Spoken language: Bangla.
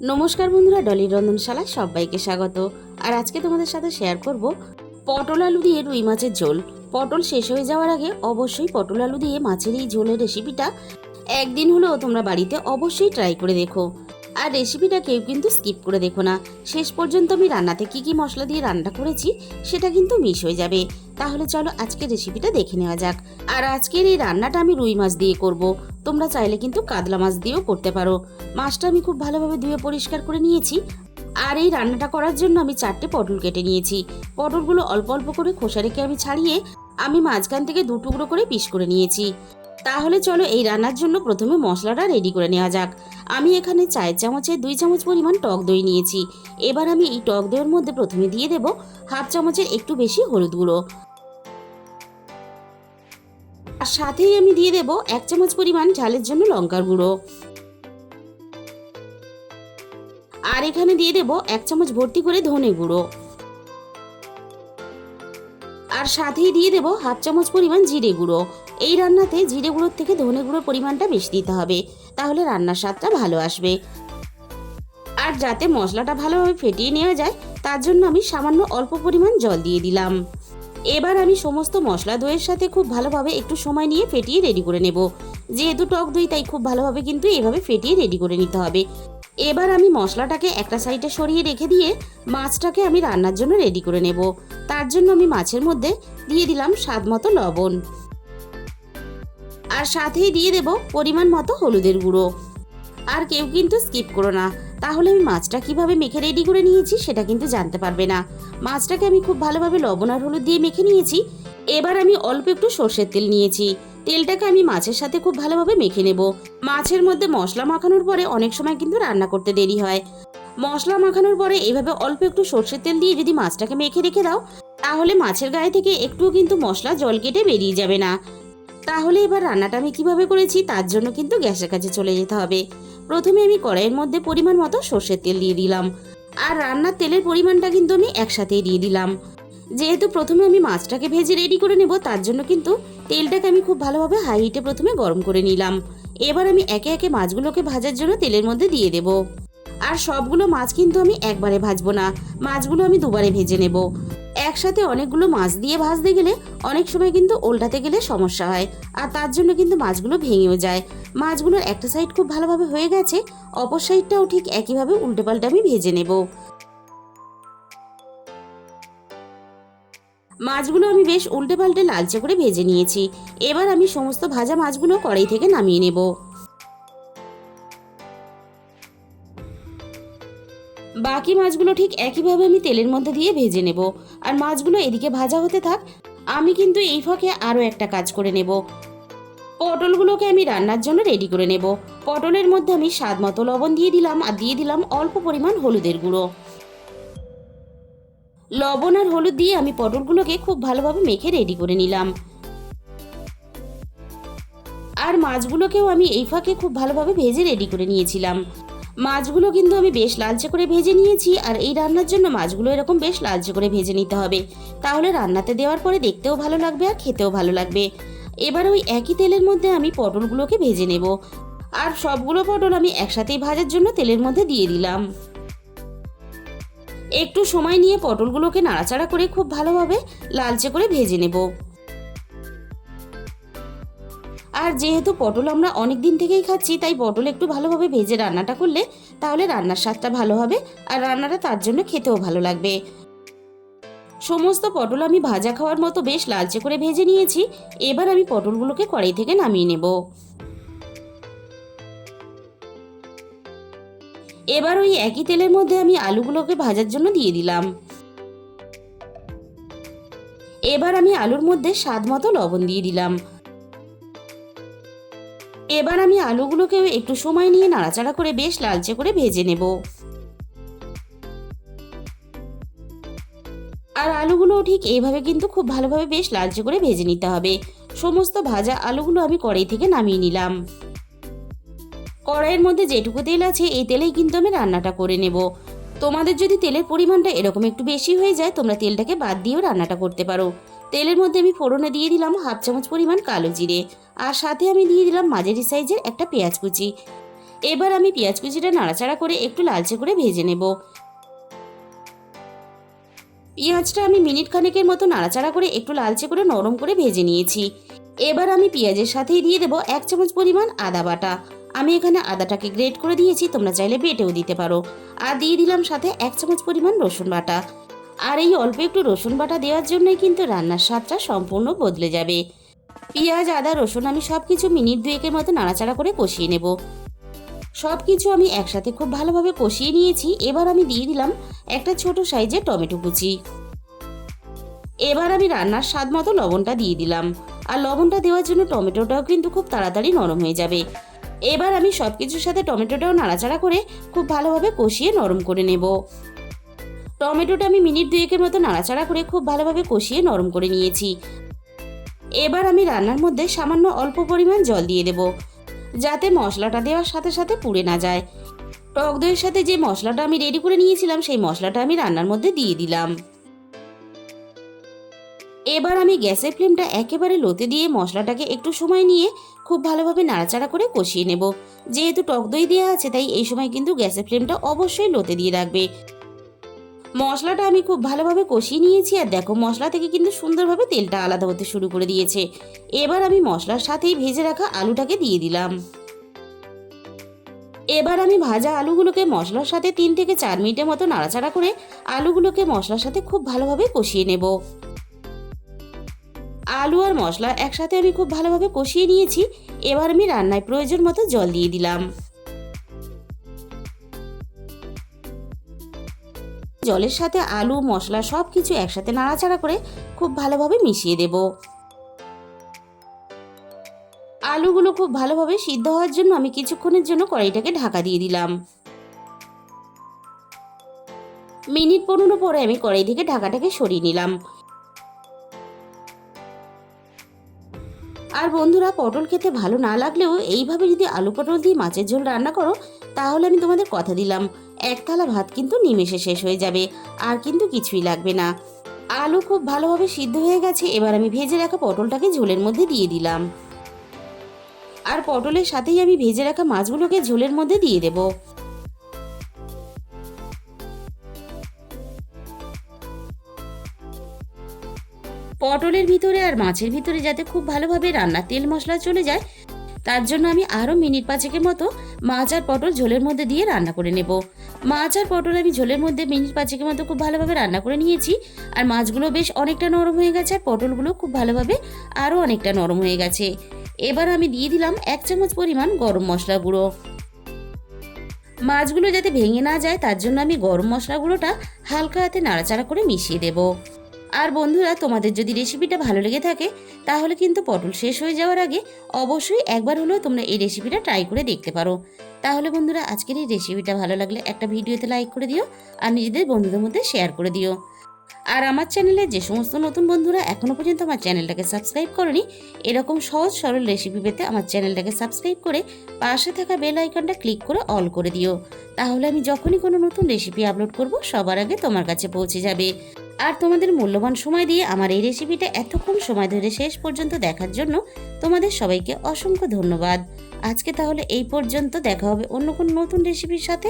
নমস্কার বন্ধুরা, ডলির রন্ধনশালায় সবাইকে স্বাগত। আর আজকে তোমাদের সাথে শেয়ার করব পটল আলু দিয়ে রুই মাছের ঝোল। পটল শেষ হয়ে যাওয়ার আগে অবশ্যই পটল আলু দিয়ে মাছের এই ঝোলের রেসিপিটা একদিন হলেও তোমরা বাড়িতে অবশ্যই ট্রাই করে দেখো। আর রেসিপিটা কেউ কিন্তু স্কিপ করে দেখো না, শেষ পর্যন্ত আমি রান্নাতে কি কি মশলা দিয়ে রান্না করেছি সেটা কিন্তু মিস হয়ে যাবে। তাহলে চলো আজকের রেসিপিটা দেখে নেওয়া যাক। আর আজকের এই রান্নাটা আমি রুই মাছ দিয়ে করব। তোমরা চাইলে কিন্তু কাতলা মাছ দিয়েও করতে পারো। মাছটা আমি খুব ভালোভাবে ধুয়ে পরিষ্কার করে নিয়েছি। আর এই রান্নাটা করার জন্য আমি 4টে পটল কেটে নিয়েছি। পটলগুলো অল্প অল্প করে খোসা রেখে আমি ছাড়িয়ে আমি মাঝখান থেকে 2 টুকরো করে পিস করে নিয়েছি। তাহলে চলো এই রান্নার জন্য প্রথমে মশলাটা রেডি করে নেওয়া যাক। আমি এখানে 4 চামচে 2 চামচ পরিমাণ টক দই নিয়েছি। এবার আমি এই টক দইয়ের মধ্যে প্রথমে দিয়ে দেব হাফ চামচের একটু বেশি হলুদ গুঁড়ো। আর সাথেই আমি দিয়ে দেব 1 চামচ পরিমাণ ঝালের জন্য লঙ্কার গুঁড়ো। আর এখানে দিয়ে দেব 1 চামচ ভর্তি করে ধনে গুঁড়ো। আর সাথেই দিয়ে দেব হাফ চামচ পরিমাণ জিরে গুঁড়ো। এই রান্নাতে জিরে গুঁড়োর থেকে ধনে গুঁড়োর পরিমাণটা বেশি দিতে হবে, তাহলে রান্নার স্বাদটা ভালো আসবে। আর যাতে মশলাটা ভালোভাবে ফেটিয়ে নেওয়া যায় তার জন্য আমি সামান্য অল্প পরিমাণ জল দিয়ে দিলাম। এবার আমি সমস্ত মশলা দইয়ের সাথে খুব ভালোভাবে একটু সময় নিয়ে ফেটিয়ে রেডি করে নেব। যেহেতু টক দই তাই খুব ভালোভাবে কিন্তু এভাবে ফেটিয়ে রেডি করে নিতে হবে। এবার আমি মশলাটাকে একটা সাইডে সরিয়ে রেখে দিয়ে মাছটাকে আমি রান্নার জন্য রেডি করে নেব। তার জন্য আমি মাছের মধ্যে দিয়ে দিলাম স্বাদ মতো লবণ। আর সাথেই দিয়ে দেব পরিমাণ মতো হলুদের গুঁড়ো। আর কেউ কিন্তু স্কিপ করো না, তাহলে আমি মাছটা কিভাবে মেখে রেডি করে নিয়েছি সেটা কিন্তু জানতে পারবে না। মাছটাকে আমি খুব ভালোভাবে লবণ আর হলুদ দিয়ে মেখে নিয়েছি। এবার আমি অল্প একটু সর্ষের তেল নিয়েছি। তেলটাকে আমি মাছের সাথে খুব ভালোভাবে মেখে নেব। মাছের মধ্যে মশলা মাখানোর পরে অনেক সময় কিন্তু রান্না করতে দেরি হয়। মশলা মাখানোর পরে এইভাবে অল্প একটু সর্ষের তেল দিয়ে যদি মাছটাকে মেখে রেখে দাও তাহলে মাছের গায়ে থেকে একটুও কিন্তু মশলা জল কেটে বেরিয়ে যাবে না। তাহলে এবার রান্নাটা আমি কিভাবে করেছি তার জন্য কিন্তু গ্যাসের কাছে চলে যেতে হবে। প্রথমে আমি কড়াইয়ের মধ্যে পরিমাণ মতো সর্ষের তেল দিয়ে দিলাম। আর রান্নার তেলের পরিমাণটা কিন্তু আমি একসাথেই দিয়ে দিলাম। যেহেতু প্রথমে আমি মাছটাকে ভেজে রেডি করে নেব তার জন্য কিন্তু তেলটাকে আমি খুব ভালোভাবে হাই হিটে প্রথমে গরম করে নিলাম। এবার আমি একে একে মাছগুলোকে ভাজার জন্য তেলের মধ্যে দিয়ে দেব। আর সবগুলো মাছ কিন্তু আমি একবারে ভাজবো না, মাছগুলো আমি দুবারে ভেজে নেব। একসাথে অনেকগুলো মাছ দিয়ে ভাজতে গেলে অনেক সময় কিন্তু উল্টাতে গেলে সমস্যা হয়, আর তার জন্য কিন্তু মাছগুলো ভেঙেও যায়। মাছগুলোর একটা সাইড খুব ভালোভাবে হয়ে গেছে, অপর সাইডটাও ঠিক একইভাবে উল্টে পাল্টে আমি ভেজে নেব। মাছগুলো আমি বেশ উল্টে পাল্টে লালচে করে ভেজে নিয়েছি। এবার আমি সমস্ত ভাজা মাছগুলো কড়াই থেকে নামিয়ে নেব। বাকি মাছগুলো ঠিক একইভাবে আমি তেলের মধ্যে দিয়ে ভেজে নেব। আর মাছগুলো এদিকে ভাজা হতে থাক, আমি কিন্তু এই ফাঁকে আরও একটা কাজ করে নেব। পটলগুলোকে আমি রান্নার জন্য রেডি করে নেব। পটলের মধ্যে আমি স্বাদ মতো লবণ দিয়ে দিলাম আর দিয়ে দিলাম অল্প পরিমাণ হলুদের গুঁড়ো। লবণ আর হলুদ দিয়ে আমি পটলগুলোকে খুব ভালোভাবে মেখে রেডি করে নিলাম। আর মাছগুলোকেও আমি এই ফাঁকে খুব ভালোভাবে ভেজে রেডি করে নিয়েছিলাম। মাছগুলো কিন্তু আমি বেশ লালচে করে ভেজে নিয়েছি। আর এই রান্নার জন্য মাছগুলো এরকম বেশ লালচে করে ভেজে নিতে হবে, তাহলে রান্নাতে দেওয়ার পরে দেখতেও ভালো লাগবে আর খেতেও ভালো লাগবে। এবার ওই একই তেলের মধ্যে আমি পটলগুলোকে ভেজে নেব। আর সবগুলো পটল আমি একসাথেই ভাজার জন্য তেলের মধ্যে দিয়ে দিলাম। একটু সময় নিয়ে পটলগুলোকে নাড়াচাড়া করে খুব ভালোভাবে লালচে করে ভেজে নেব। আর যেহেতু পটল আমরা অনেক দিন থেকেই খাচ্ছি তাই পটল একটু ভালোভাবে ভেজে রান্নাটা করলে তাহলে রান্নার স্বাদটা ভালো হবে আর রান্নাটা তার জন্য খেতেও ভালো লাগবে। সমস্ত পটল আমি ভাজা খাওয়ার মতো বেশ লালচে করে ভেজে নিয়েছি। এবার আমি পটলগুলোকে কড়াই থেকে নামিয়ে নেব। এবার ওই একই তেলের মধ্যে আমি আলুগুলোকে ভাজার জন্য দিয়ে দিলাম। এবার আমি আলুর মধ্যে স্বাদ মতো লবণ দিয়ে দিলাম। এবার আমি আলুগুলোকেও একটু সময় নিয়ে নাড়াচাড়া করে বেশ লালচে করে ভেজে নেব। আর আলুগুলোও ঠিক এইভাবে কিন্তু খুব ভালোভাবে বেশ লালচে করে ভেজে নিতে হবে। সমস্ত ভাজা আলুগুলো আমি কড়াই থেকে নামিয়ে নিলাম। কড়াইয়ের মধ্যে যেটুকু তেল আছে এই তেলেই কিন্তু আমি রান্নাটা করে নেব। তোমাদের যদি তেলের পরিমাণটা এরকম একটু বেশি হয়ে যায় তোমরা তেলটাকে বাদ দিয়েও রান্নাটা করতে পারো। তেলের মধ্যে আমি ফোড়নে দিয়ে দিলাম হাফ চামচ পরিমাণ কালো জিরে। আর সাথে আমি দিয়ে দিলাম মাঝারি সাইজের একটা পেঁয়াজ কুচি। এবার আমি পেঁয়াজ কুচিটা নাড়াচাড়া করে একটু লালচে করে ভেজে নেব। পেঁয়াজটা আমি মিনিট খানেকের মতো নাড়াচাড়া করে একটু লালচে করে নরম করে ভেজে নিয়েছি। এবার আমি পেঁয়াজের সাথেই দিয়ে দেবো 1 চামচ পরিমাণ আদা বাটা। আমি এখানে আদাটাকে গ্রেট করে দিয়েছি, তোমরা চাইলে বেটেও দিতে পারো। আর দিয়ে দিলাম সাথে 1 চামচ পরিমাণ রসুন বাটা। আর এই অল্প একটু রসুন বাটা দেওয়ার জন্যই কিন্তু রান্নার স্বাদটা সম্পূর্ণ বদলে যাবে। পেঁয়াজ, আদা, রসুন আমি সব কিছু মিনিট 2 মতো নাড়াচাড়া করে কষিয়ে নেব। সব কিছু আমি একসাথে খুব ভালোভাবে কষিয়ে নিয়েছি। এবার আমি দিয়ে দিলাম একটা ছোট সাইজের টমেটো কুচি। এবার আমি রান্নার স্বাদ মতো লবণটা দিয়ে দিলাম। আর লবণটা দেওয়ার জন্য টমেটোটাও কিন্তু খুব তাড়াতাড়ি নরম হয়ে যাবে। এবার আমি সব কিছুর সাথে টমেটোটাও নাড়াচাড়া করে খুব ভালোভাবে কষিয়ে নরম করে নেব। টমেটোটা আমি মিনিট 2 মতো নাড়াচাড়া করে খুব ভালোভাবে কষিয়ে নরম করে নিয়েছি। এবার আমি রান্নার মধ্যে সামান্য অল্প পরিমাণ জল দিয়ে দেব, যাতে মশলাটা দেওয়ার সাথে সাথে পুড়ে না যায়। টক দইয়ের সাথে যে মশলাটা আমি রেডি করে নিয়েছিলাম সেই মশলাটা আমি রান্নার মধ্যে দিয়ে দিলাম। এবার আমি গ্যাসের ফ্লেমটা একেবারে লোতে দিয়ে মশলাটাকে একটু সময় নিয়ে খুব ভালোভাবে নাড়াচাড়া করে কষিয়ে নেব। যেহেতু টক দই দেওয়া আছে তাই এই সময় কিন্তু গ্যাসের ফ্লেমটা অবশ্যই লোতে দিয়ে রাখবে। মশলাটা আমি খুব ভালোভাবে কষিয়ে নিয়েছি। আর দেখো, মশলা থেকে কিন্তু সুন্দরভাবে তেলটা আলাদা হতে শুরু করে দিয়েছে। এবার আমি মশলার সাথেই ভেজে রাখা আলুটাকে দিয়ে দিলাম। এবার আমি ভাজা আলুগুলোকে মশলার সাথে 3 থেকে 4 মিনিটের মতো নাড়াচাড়া করে আলুগুলোকে মশলার সাথে খুব ভালোভাবে কষিয়ে নেব। আলু আর মশলা একসাথে আমি খুব ভালোভাবে কষিয়ে নিয়েছি। এবার আমি রান্নায় প্রয়োজন মতো জল দিয়ে দিলাম। জলের সাথে আলু, মশলা সব কিছু একসাথে নাড়াচাড়া করে খুব ভালোভাবে মিশিয়ে দেব। আলুগুলো খুব ভালোভাবে সিদ্ধ হওয়ার জন্য আমি কিছুক্ষণের জন্য কড়াইটাকে ঢাকা দিয়ে দিলাম। মিনিট 15 পরে আমি কড়াই থেকে ঢাকাটাকে সরিয়ে নিলাম। আর বন্ধুরা, পটল খেতে ভালো না লাগলেও এইভাবে যদি আলু পটল দিয়ে মাছের ঝোল রান্না করো, তাহলে আমি তোমাদের কথা দিলাম 1 থালা ভাত কিন্তু নিমেষে শেষ হয়ে যাবে, আর কিন্তু কিছুই লাগবে না। আলু খুব ভালোভাবে সিদ্ধ হয়ে গেছে। এবার আমি ভেজে রাখা পটলটাকে ঝোলের মধ্যে দিয়ে দিলাম। আর পটলের সাথেই আমি ভেজে রাখা মাছগুলোকে ঝোলের মধ্যে দিয়ে দেব। পটলের ভিতরে আর মাছের ভিতরে যাতে খুব ভালোভাবে রান্নার তেল মশলা চলে যায়, তার জন্য আমি আরও মিনিট 5 মতো মাছ আর পটল ঝোলের মধ্যে দিয়ে রান্না করে নেব। মাছ আর পটল আমি ঝোলের মধ্যে মিনিট 5 মতো খুব ভালোভাবে রান্না করে নিয়েছি। আর মাছগুলো বেশ অনেকটা নরম হয়ে গেছে, আর পটলগুলো খুব ভালোভাবে আরও অনেকটা নরম হয়ে গেছে। এবার আমি দিয়ে দিলাম 1 চামচ পরিমাণ গরম মশলা গুঁড়ো। মাছগুলো যাতে ভেঙে না যায় তার জন্য আমি গরম মশলা গুঁড়োটা হালকা হাতে নাড়াচাড়া করে মিশিয়ে দেব। আর বন্ধুরা, তোমাদের যদি রেসিপিটা ভালো লেগে থাকে তাহলে কিন্তু পটল শেষ হয়ে যাওয়ার আগে অবশ্যই একবার হলেও তোমরা এই রেসিপিটা ট্রাই করে দেখতে পারো। তাহলে বন্ধুরা, আজকের এই রেসিপিটা ভালো লাগলে একটা ভিডিওতে লাইক করে দিও, আর নিজেদের বন্ধুদের মধ্যে শেয়ার করে দিও। আর আমার চ্যানেলে যে সমস্ত নতুন বন্ধুরা এখনও পর্যন্ত আমার চ্যানেলটাকে সাবস্ক্রাইব করনি, এরকম সহজ সরল রেসিপি পেতে আমার চ্যানেলটাকে সাবস্ক্রাইব করে পাশে থাকা বেল আইকনটা ক্লিক করে অল করে দিও। তাহলে আমি যখনই কোনো নতুন রেসিপি আপলোড করব সবার আগে তোমার কাছে পৌঁছে যাবে। আর তোমাদের মূল্যবান সময় দিয়ে আমার এই রেসিপিটা এতক্ষণ সময় ধরে শেষ পর্যন্ত দেখার জন্য তোমাদের সবাইকে অসংখ্য ধন্যবাদ। আজকে তাহলে এই পর্যন্ত, দেখা হবে অন্য কোনো নতুন রেসিপির সাথে।